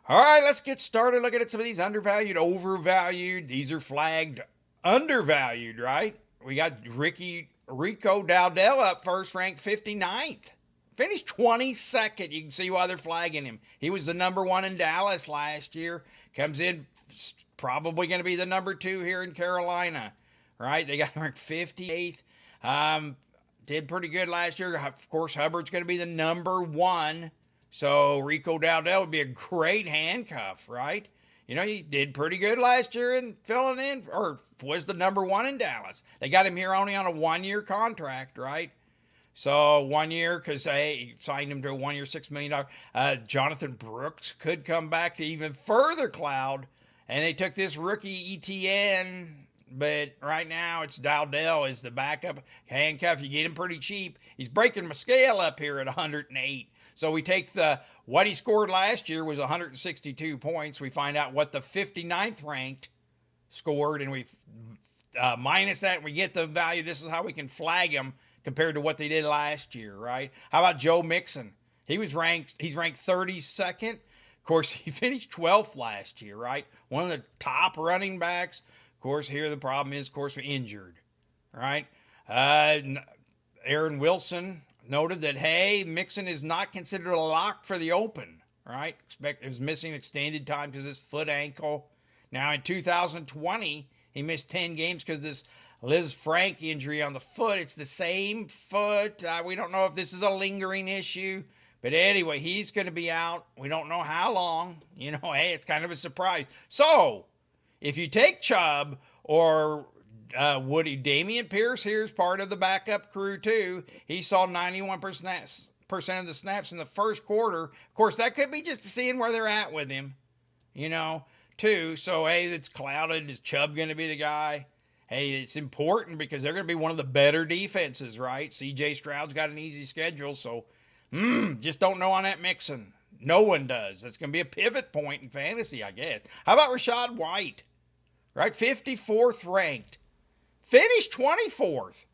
All right, let's get started looking at some of these undervalued, overvalued. These are flagged undervalued, right? We got Rico Dowdle up first, ranked 59th. Finished 22nd. You can see why they're flagging him. He was the number one in Dallas last year. Comes in probably going to be the number two here in Carolina, right? They got him ranked 58th. Did pretty good last year. Of course, Hubbard's going to be the number one. So Rico Dowdle would be a great handcuff, right? You know, he did pretty good last year in filling in, or was the number one in Dallas. They got him here only on a 1-year contract, right? So 1 year, because they signed him to a 1 year, $6 million. Jonathan Brooks could come back to even further cloud. And they took this rookie ETN, but right now it's Dowdle is the backup handcuff. You get him pretty cheap. He's breaking my scale up here at 108. So we take what he scored last year was 162 points. We find out what the 59th ranked scored, and we minus that, and we get the value. This is how we can flag him compared to what they did last year, right? How about Joe Mixon? He's ranked 32nd. Of course, he finished 12th last year, right? One of the top running backs. Of course, here the problem is, of course, we're injured, right? Aaron Wilson noted that, hey, Mixon is not considered a lock for the open, right? He was missing extended time because of his foot ankle. Now in 2020, he missed 10 games because this Liz Frank injury on the foot. It's the same foot. We don't know if this is a lingering issue. But anyway, he's going to be out. We don't know how long. You know, hey, it's kind of a surprise. So if you take Chubb or Woody, Damian Pierce here is part of the backup crew too. He saw 91% of the snaps in the first quarter. Of course, that could be just seeing where they're at with him, you know, too. So, hey, it's clouded. Is Chubb going to be the guy? Hey, it's important because they're going to be one of the better defenses, right? C.J. Stroud's got an easy schedule, so just don't know on that Mixon. No one does. That's going to be a pivot point in fantasy, I guess. How about Rashad White? Right, 54th ranked. Finished 24th,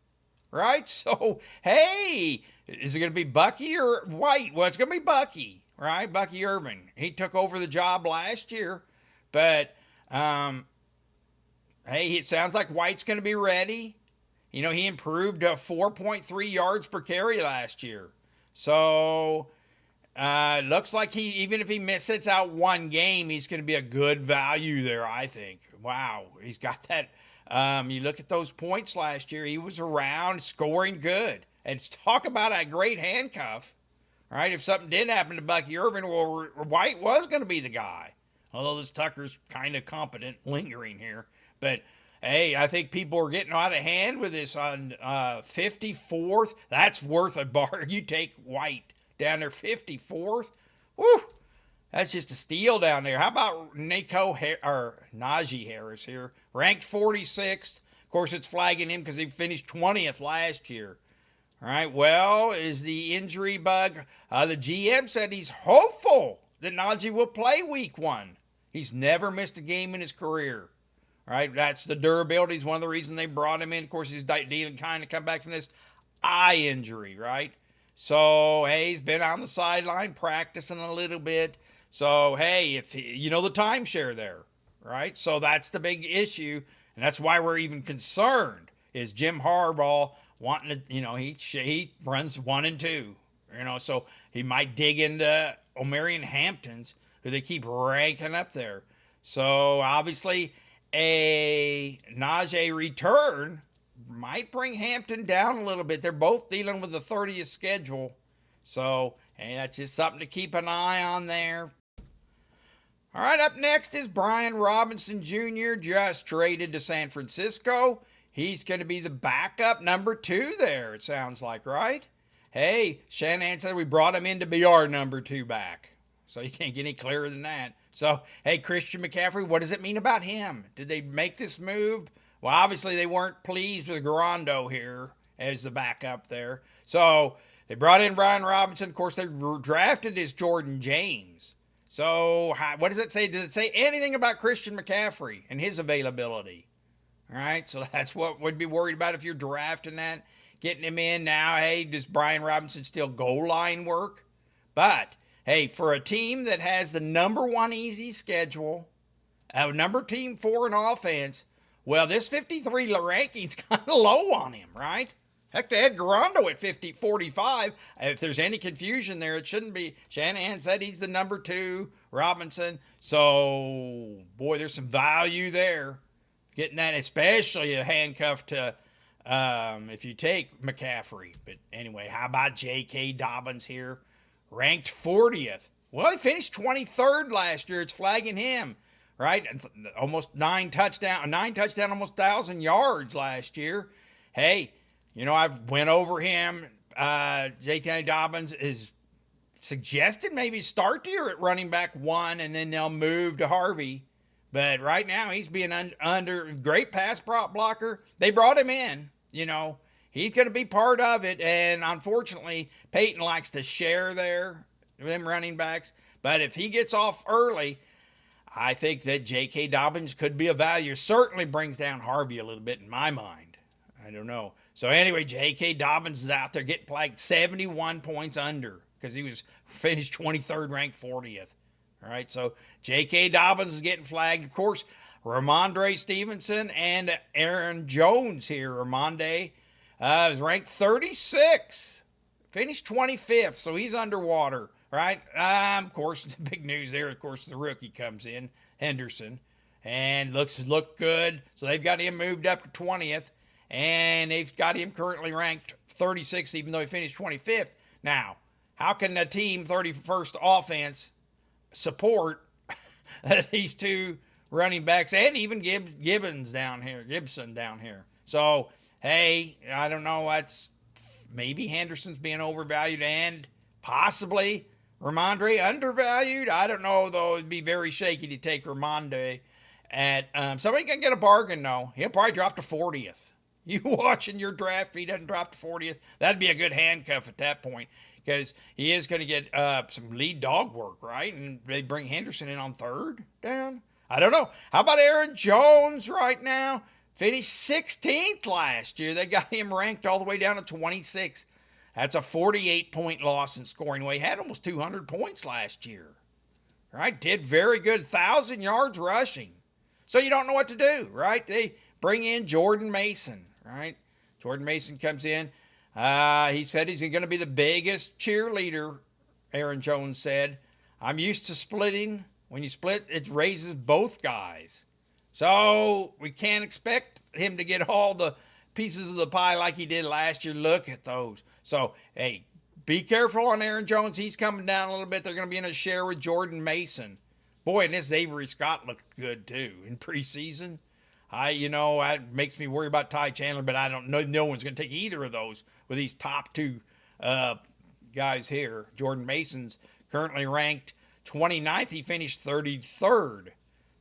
right? So, hey, is it going to be Bucky or White? Well, it's going to be Bucky, right? Bucky Irving. He took over the job last year, but hey, it sounds like White's going to be ready. You know, he improved to 4.3 yards per carry last year. So, looks like even if he sits out one game, he's going to be a good value there, I think. Wow, he's got that. You look at those points last year, he was around scoring good. And talk about a great handcuff, right? If something did happen to Bucky Irving, well, White was going to be the guy. Although this Tucker's kind of competent, lingering here. But, hey, I think people are getting out of hand with this on 54th. That's worth a bar. You take White down there 54th. Woo! That's just a steal down there. How about Najee Harris here? Ranked 46th. Of course, it's flagging him because he finished 20th last year. All right, well, is the injury bug? The GM said he's hopeful that Najee will play week 1. He's never missed a game in his career. All right, that's the durability. Is one of the reasons they brought him in. Of course, he's dealing kind of come back from this eye injury, right? So, hey, he's been on the sideline practicing a little bit. So, hey, if you know the timeshare there, right? So that's the big issue, and that's why we're even concerned. Is Jim Harbaugh wanting to? You know, he runs 1 and 2. You know, so he might dig into Omarion Hamptons, who they keep ranking up there. So obviously, a Najee return might bring Hampton down a little bit. They're both dealing with the 30th schedule, so hey, that's just something to keep an eye on there. All right, up next is Brian Robinson Jr., just traded to San Francisco. He's going to be the backup number 2 there, it sounds like, right? Hey, Shanahan said we brought him in to be our number 2 back. So you can't get any clearer than that. So, hey, Christian McCaffrey, what does it mean about him? Did they make this move? Well, obviously they weren't pleased with Garondo here as the backup there. So they brought in Brian Robinson. Of course, they drafted his Jordan James. So what does it say? Does it say anything about Christian McCaffrey and his availability? All right, so that's what we'd be worried about if you're drafting that, getting him in now. Hey, does Brian Robinson still goal line work? But hey, for a team that has the number one easy schedule, number team 4 in offense, well, this 53 ranking's kind of low on him, right? Heck, they had Rondo at 45. If there's any confusion there, it shouldn't be. Shanahan said he's the number 2, Robinson. So, boy, there's some value there. Getting that, especially a handcuff to if you take McCaffrey. But anyway, how about J.K. Dobbins here? Ranked 40th. Well, he finished 23rd last year. It's flagging him, right? Almost 9 touchdown, almost 1,000 yards last year. Hey, I've went over him. J.K. Dobbins is suggested maybe start the year at running back 1, and then they'll move to Harvey. But right now, he's being under great pass blocker. They brought him in. He's going to be part of it. And unfortunately, Peyton likes to share them running backs. But if he gets off early, I think that J.K. Dobbins could be a value. Certainly brings down Harvey a little bit in my mind. I don't know. So anyway, J.K. Dobbins is out there getting flagged 71 points under because he was finished 23rd, ranked 40th. All right, so J.K. Dobbins is getting flagged. Of course, Rhamondre Stevenson and Aaron Jones here. Rhamondre is ranked 36, finished 25th, so he's underwater, right? Of course, the big news there, of course, the rookie comes in, Henderson, and look good. So they've got him moved up to 20th, and they've got him currently ranked 36th, even though he finished 25th. Now, how can the team 31st offense support these 2 running backs and even Gibson down here? So, hey, I don't know. That's maybe Henderson's being overvalued and possibly Rhamondre undervalued. I don't know, though. It'd be very shaky to take Rhamondre at somebody can get a bargain, though. He'll probably drop to 40th. You watching your draft, if he doesn't drop to 40th, that'd be a good handcuff at that point. Because he is going to get some lead dog work, right? And they bring Henderson in on 3rd down. I don't know. How about Aaron Jones right now? Finished 16th last year. They got him ranked all the way down to 26. That's a 48-point loss in scoring. Well, he had almost 200 points last year. Right? Did very good. 1,000 yards rushing. So you don't know what to do, right? They bring in Jordan Mason, right? Jordan Mason comes in. He said he's going to be the biggest cheerleader, Aaron Jones said. I'm used to splitting. When you split, it raises both guys. So we can't expect him to get all the pieces of the pie like he did last year. Look at those. So, hey, be careful on Aaron Jones. He's coming down a little bit. They're going to be in a share with Jordan Mason. Boy, and this Avery Scott looked good, too, in preseason. It makes me worry about Ty Chandler, but I don't know. No one's going to take either of those with these top 2 guys here. Jordan Mason's currently ranked 29th. He finished 33rd.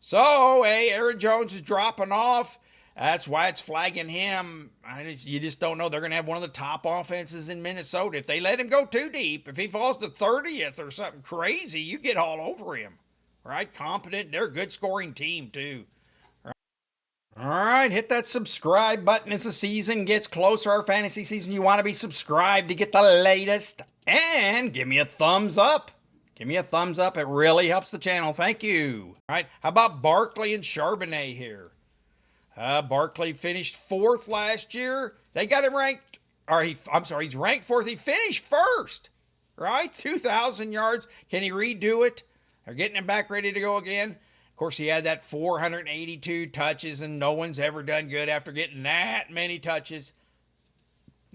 So, hey, Aaron Jones is dropping off. That's why it's flagging him. You just don't know. They're going to have one of the top offenses in Minnesota. If they let him go too deep, if he falls to 30th or something crazy, you get all over him. Right? Competent. They're a good scoring team, too. All right, hit that subscribe button as the season gets closer, our fantasy season. You want to be subscribed to get the latest. And give me a thumbs up. Give me a thumbs up. It really helps the channel. Thank you. All right, how about Barkley and Charbonnet here? Barkley finished 4th last year. They got him ranked, he's ranked 4th. He finished 1st, right? 2,000 yards. Can he redo it? They're getting him back ready to go again. Of course, he had that 482 touches, and no one's ever done good after getting that many touches.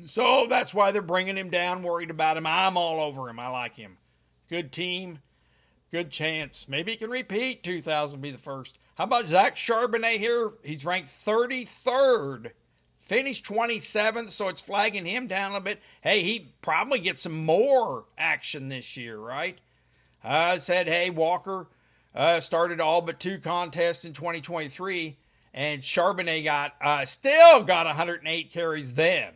So that's why they're bringing him down, worried about him. I'm all over him. I like him. Good team. Good chance. Maybe he can repeat 2,000, be the first. How about Zach Charbonnet here? He's ranked 33rd. Finished 27th, so it's flagging him down a little bit. Hey, he probably gets some more action this year, right? Said, hey, Walker started all but 2 contests in 2023, and Charbonnet still got 108 carries then.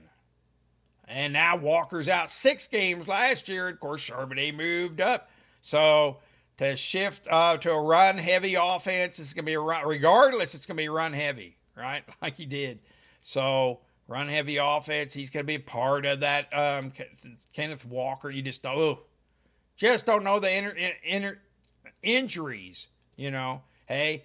And now Walker's out 6 games last year. Of course, Charbonnet moved up. So to shift to a run-heavy offense, it's going to be a run. Regardless, it's going to be run-heavy, right? Like he did. So run-heavy offense, he's going to be a part of that. Kenneth Walker, you just Just don't know the injuries, Hey,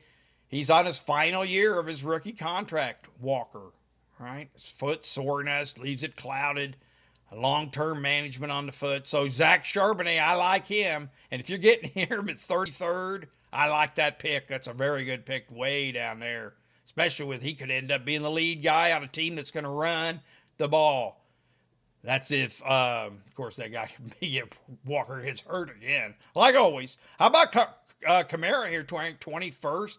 he's on his final year of his rookie contract, Walker, right? His foot soreness leaves it clouded. Long-term management on the foot. So Zach Charbonnet, I like him. And if you're getting him at 33rd, I like that pick. That's a very good pick way down there. Especially with he could end up being the lead guy on a team that's going to run the ball. That's if, of course, that guy Walker gets hurt again. Like always. How about Kamara here, 21st?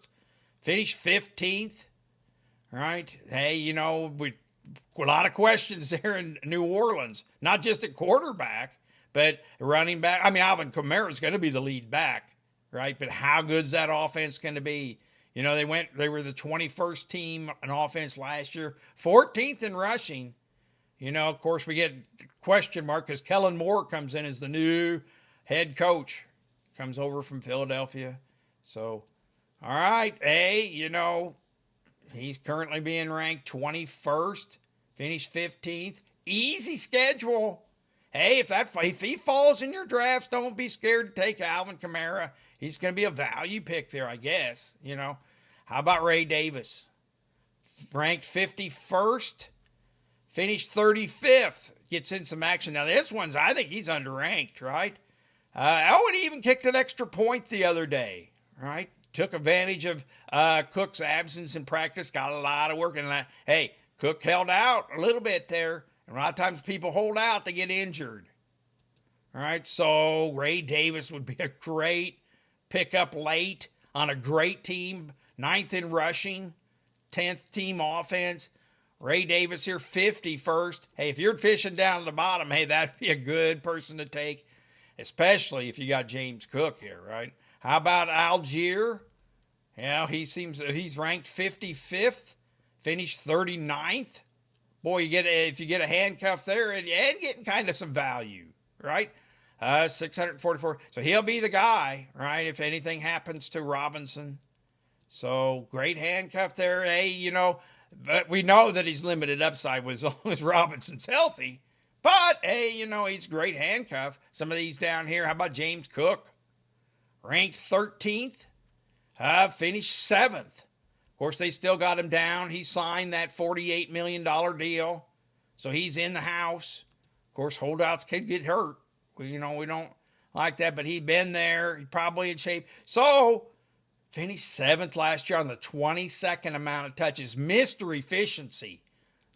Finished 15th. Right? Hey, a lot of questions there in New Orleans, not just at quarterback, but running back. I mean, Alvin Kamara is going to be the lead back, right? But how good's that offense going to be? They were the 21st team in offense last year, 14th in rushing. Of course, we get question mark because Kellen Moore comes in as the new head coach, comes over from Philadelphia. So, all right, hey, he's currently being ranked 21st, finished 15th. Easy schedule. Hey, if he falls in your drafts, don't be scared to take Alvin Kamara. He's going to be a value pick there, I guess. How about Ray Davis? Ranked 51st, finished 35th. Gets in some action. Now, this one's, I think he's underranked, right? He even kicked an extra point the other day, right? Took advantage of Cook's absence in practice, got a lot of work. And hey, Cook held out a little bit there. And a lot of times people hold out, they get injured. All right, so Ray Davis would be a great pickup late on a great team. 9th in rushing, 10th team offense. Ray Davis here, 51st. Hey, if you're fishing down at the bottom, hey, that'd be a good person to take, especially if you got James Cook here, right? How about Algier? Yeah, he's ranked 55th, finished 39th. Boy, if you get a handcuff there, and getting kind of some value, right? 644. So he'll be the guy, right? If anything happens to Robinson. So great handcuff there. Hey, but we know that he's limited upside as long as Robinson's healthy. But hey, he's a great handcuff. Some of these down here. How about James Cook? Ranked 13th, finished 7th. Of course, they still got him down. He signed that $48 million deal, so he's in the house. Of course, holdouts can get hurt. We don't like that, but he'd been there. He's probably in shape. So, finished 7th last year on the 22nd amount of touches. Mr. Efficiency.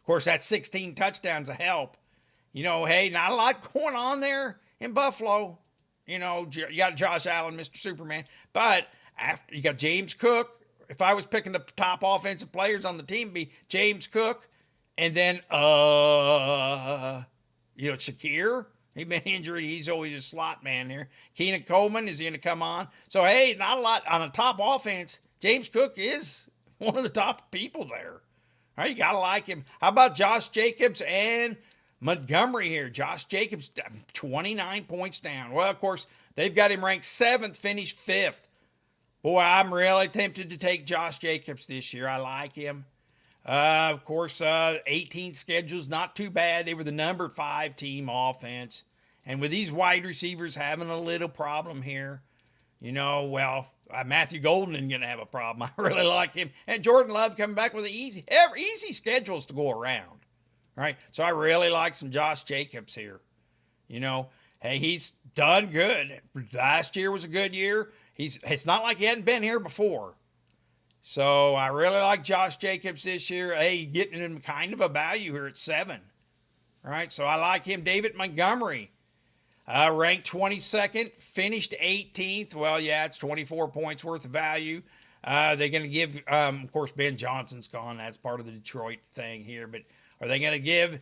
Of course, that 16 touchdowns a help. Hey, not a lot going on there in Buffalo. You got Josh Allen, Mr. Superman. But after you got James Cook. If I was picking the top offensive players on the team, it'd be James Cook. And then, Shakir. He's been injured. He's always a slot man here. Keenan Coleman is going to come on. So, hey, not a lot on a top offense. James Cook is one of the top people there. All right, you got to like him. How about Josh Jacobs and Montgomery here? Josh Jacobs, 29 points down. Well, of course, they've got him ranked 7th, finished 5th. Boy, I'm really tempted to take Josh Jacobs this year. I like him. Of course, 18 schedule's not too bad. They were the number 5 team offense. And with these wide receivers having a little problem here, Matthew Golden isn't going to have a problem. I really like him. And Jordan Love coming back with easy schedules to go around. Right? So I really like some Josh Jacobs here. Hey, he's done good. Last year was a good year. It's not like he hadn't been here before. So I really like Josh Jacobs this year. Hey, getting him kind of a value here at 7. All right, so I like him. David Montgomery, ranked 22nd, finished 18th. Well, yeah, it's 24 points worth of value. They're going to give, of course, Ben Johnson's gone. That's part of the Detroit thing here. But are they going to give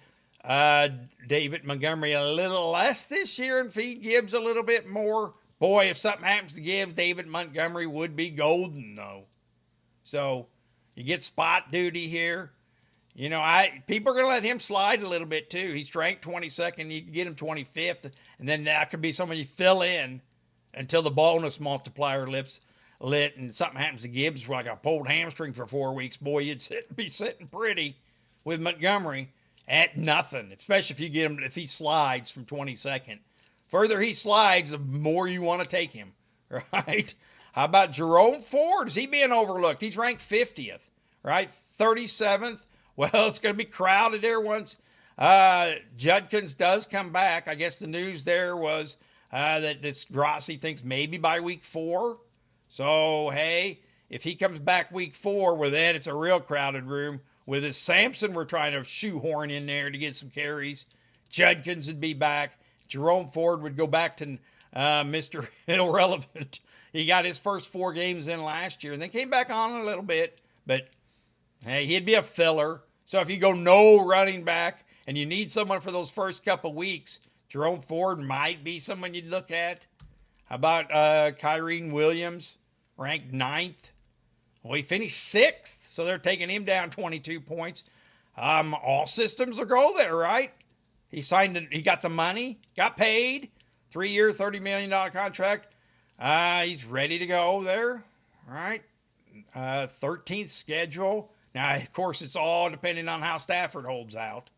David Montgomery a little less this year and feed Gibbs a little bit more? Boy, if something happens to Gibbs, David Montgomery would be golden, though. So you get spot duty here. People are going to let him slide a little bit, too. He's ranked 22nd. You can get him 25th, and then that could be someone you fill in until the bonus multiplier lit and something happens to Gibbs, like a pulled hamstring for 4 weeks. Boy, you'd be sitting pretty with Montgomery at nothing, especially if you get him, if he slides from 22nd. further he slides, the more you want to take him, right? How about Jerome Ford? Is he being overlooked? He's ranked 50th, right? 37th. Well, it's going to be crowded there once Judkins does come back. I guess the news there was that this Grassi thinks maybe by week 4. So, hey, if he comes back week 4, well, then it's a real crowded room. With his Sampson, we're trying to shoehorn in there to get some carries. Judkins would be back. Jerome Ford would go back to Mr. Irrelevant. He got his first 4 games in last year and then came back on a little bit. But, hey, he'd be a filler. So if you go no running back and you need someone for those first couple weeks, Jerome Ford might be someone you'd look at. How about Kyren Williams, ranked 9th? Well, he finished 6th, so they're taking him down 22 points. All systems will go there, right? He got the money, got paid, 3-year, $30 million contract. He's ready to go there, right? 13th schedule. Now, of course, it's all depending on how Stafford holds out,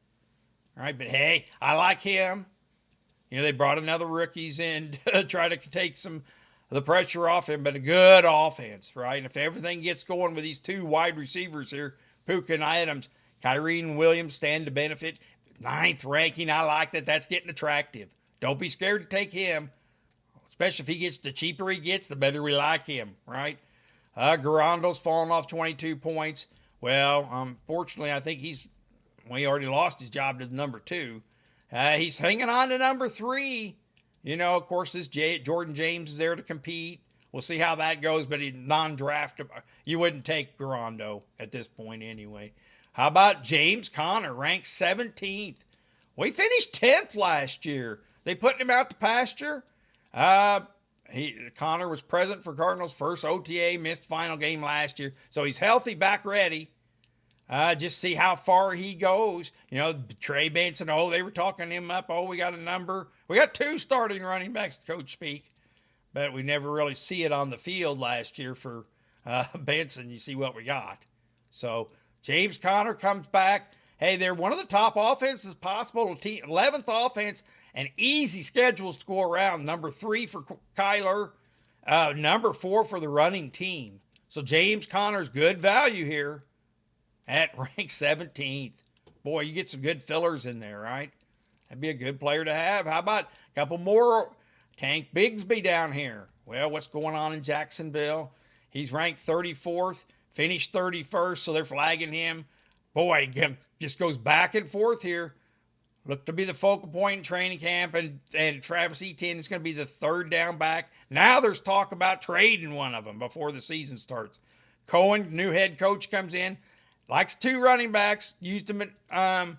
right? But hey, I like him. You know, they brought another rookies in to try to take some of the pressure off him, but a good offense, right? And if everything gets going with these 2 wide receivers here, Puka and Adams, Kyren Williams stand to benefit. 9th ranking, I like that. That's getting attractive. Don't be scared to take him, especially if he gets, the cheaper he gets, the better we like him, right? Garando's fallen off 22 points. Well, unfortunately, I think he already lost his job to number 2. He's hanging on to number 3. You know, of course, this Jordan James is there to compete. We'll see how that goes, but he's non-draftable. You wouldn't take Garando at this point anyway. How about James Conner, ranked 17th? Well, he finished 10th last year. They put him out to pasture. Conner was present for Cardinals' first OTA, missed final game last year. So he's healthy, back ready. Just see how far he goes. You know, Trey Benson, they were talking him up. We got a number. We got 2 starting running backs, coach speak. But we never really see it on the field last year for Benson. You see what we got. So James Conner comes back. Hey, they're one of the top offenses possible. 11th offense, and easy schedules to go around. Number 3 for Kyler. Number 4 for the running team. So James Conner's good value here at rank 17th. Boy, you get some good fillers in there, right? That'd be a good player to have. How about a couple more? Tank Bigsby down here. Well, what's going on in Jacksonville? He's ranked 34th, finished 31st, so they're flagging him. Boy, he just goes back and forth here. Look to be the focal point in training camp, and Travis Etienne is going to be the 3rd down back. Now there's talk about trading one of them before the season starts. Cohen, new head coach, comes in. Likes 2 running backs. Used him at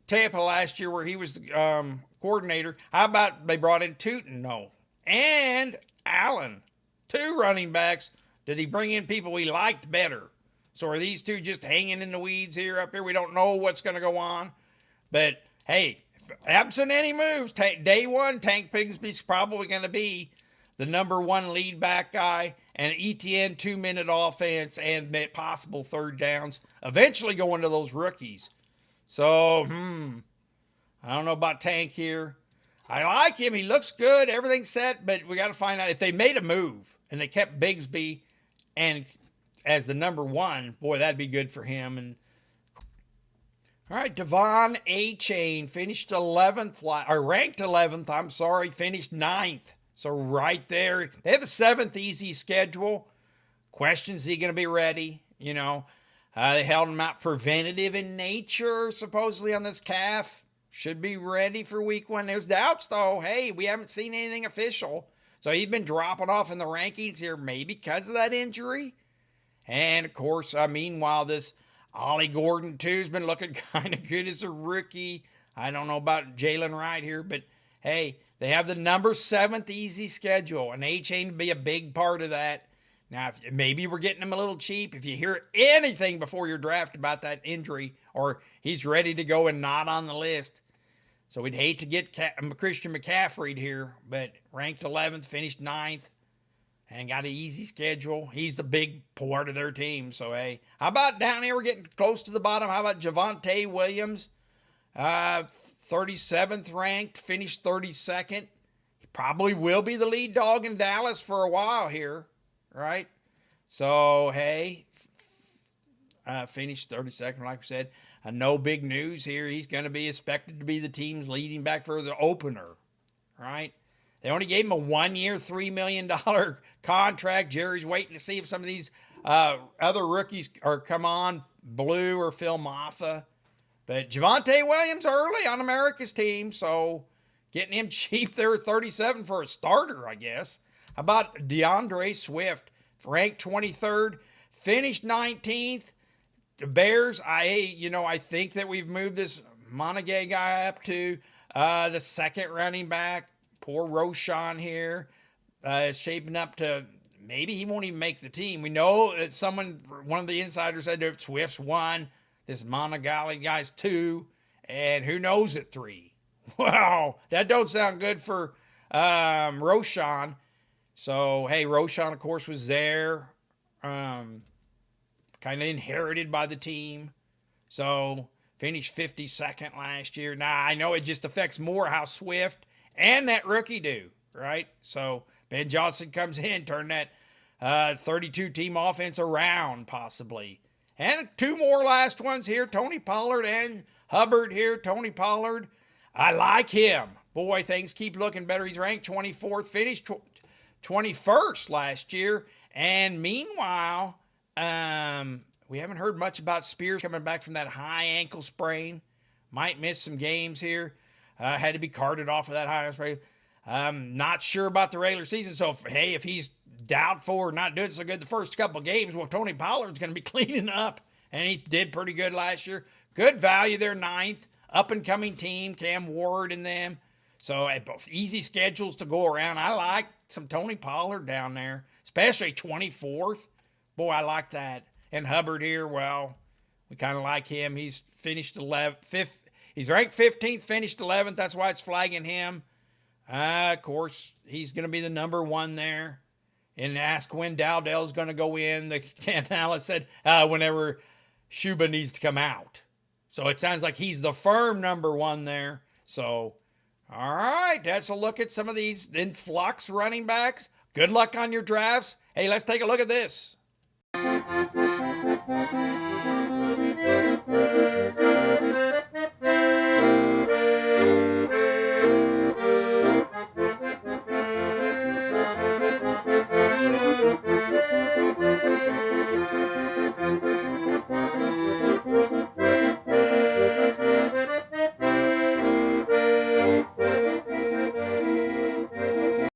Tampa last year where he was the coordinator. How about they brought in Tootin? No. And Allen. 2 running backs. Did he bring in people he liked better? So are these 2 just hanging in the weeds here up here? We don't know what's going to go on. But, hey, absent any moves, day 1, Tank Bigsby's probably going to be the number 1 lead back guy, and ETN 2-minute offense and possible 3rd downs. Eventually going to those rookies. So, I don't know about Tank here. I like him. He looks good. Everything's set, but we got to find out if they made a move and they kept Bigsby and as the number 1, boy, that'd be good for him. And all right, Devon Achane finished 11th, or ranked 11th, finished 9th. So right there, they have a 7th easy schedule. Questions, is he going to be ready? You know, they held him out preventative in nature, supposedly on this calf. Should be ready for week 1. There's doubts, though. Hey, we haven't seen anything official. So he's been dropping off in the rankings here, maybe because of that injury. And, of course, meanwhile, this Ollie Gordon, too, has been looking kind of good as a rookie. I don't know about Jalen Wright here, but, hey, they have the number 7th easy schedule, and A-Chain would be a big part of that. Now, maybe we're getting him a little cheap. If you hear anything before your draft about that injury or he's ready to go and not on the list. So we'd hate to get Christian McCaffrey here, but ranked 11th, finished 9th, and got an easy schedule. He's the big part of their team. So, hey, how about down here? We're getting close to the bottom. How about Javonte Williams? 37th ranked, finished 32nd. He probably will be the lead dog in Dallas for a while here, right? So, hey, finished 32nd, like I said. No big news here. He's going to be expected to be the team's leading back for the opener, right? They only gave him a 1-year, $3 million contract. Jerry's waiting to see if some of these other rookies are come on, Blue or Phil Maffa. But Javonte Williams early on America's team, so getting him cheap there at 37 for a starter, I guess. How about DeAndre Swift, ranked 23rd, finished 19th. The Bears, I think that we've moved this Montague guy up to the second running back. Poor Roshan here is shaping up to maybe he won't even make the team. We know that one of the insiders said that Swift's 1, this Montague guy's 2, and who knows at 3. Wow, that don't sound good for Roshan. So, hey, Roshan, of course, was there. Kind of inherited by the team. So, finished 52nd last year. Now, I know it just affects more how Swift and that rookie do, right? So, Ben Johnson comes in, turn that 32-team offense around, possibly. And 2 more last ones here, Tony Pollard and Hubbard here. Tony Pollard, I like him. Boy, things keep looking better. He's ranked 24th, finished 21st last year. And meanwhile, we haven't heard much about Spears coming back from that high ankle sprain. Might miss some games here. Had to be carted off of that high ankle sprain. Not sure about the regular season. So, if he's doubtful or not doing so good the first couple of games, well, Tony Pollard's going to be cleaning up. And he did pretty good last year. Good value there, 9th. Up-and-coming team, Cam Ward and them. So, easy schedules to go around. I like some Tony Pollard down there, especially 24th. Boy, I like that. And Hubbard here, well, we kind of like him. He's finished 11th. He's ranked 15th, finished 11th. That's why it's flagging him. Of course, he's going to be the number 1 there. And ask when Dowdell's going to go in. The analyst said whenever Shuba needs to come out. So it sounds like he's the firm number 1 there. So, all right, that's a look at some of these influx running backs. Good luck on your drafts. Hey, let's take a look at this.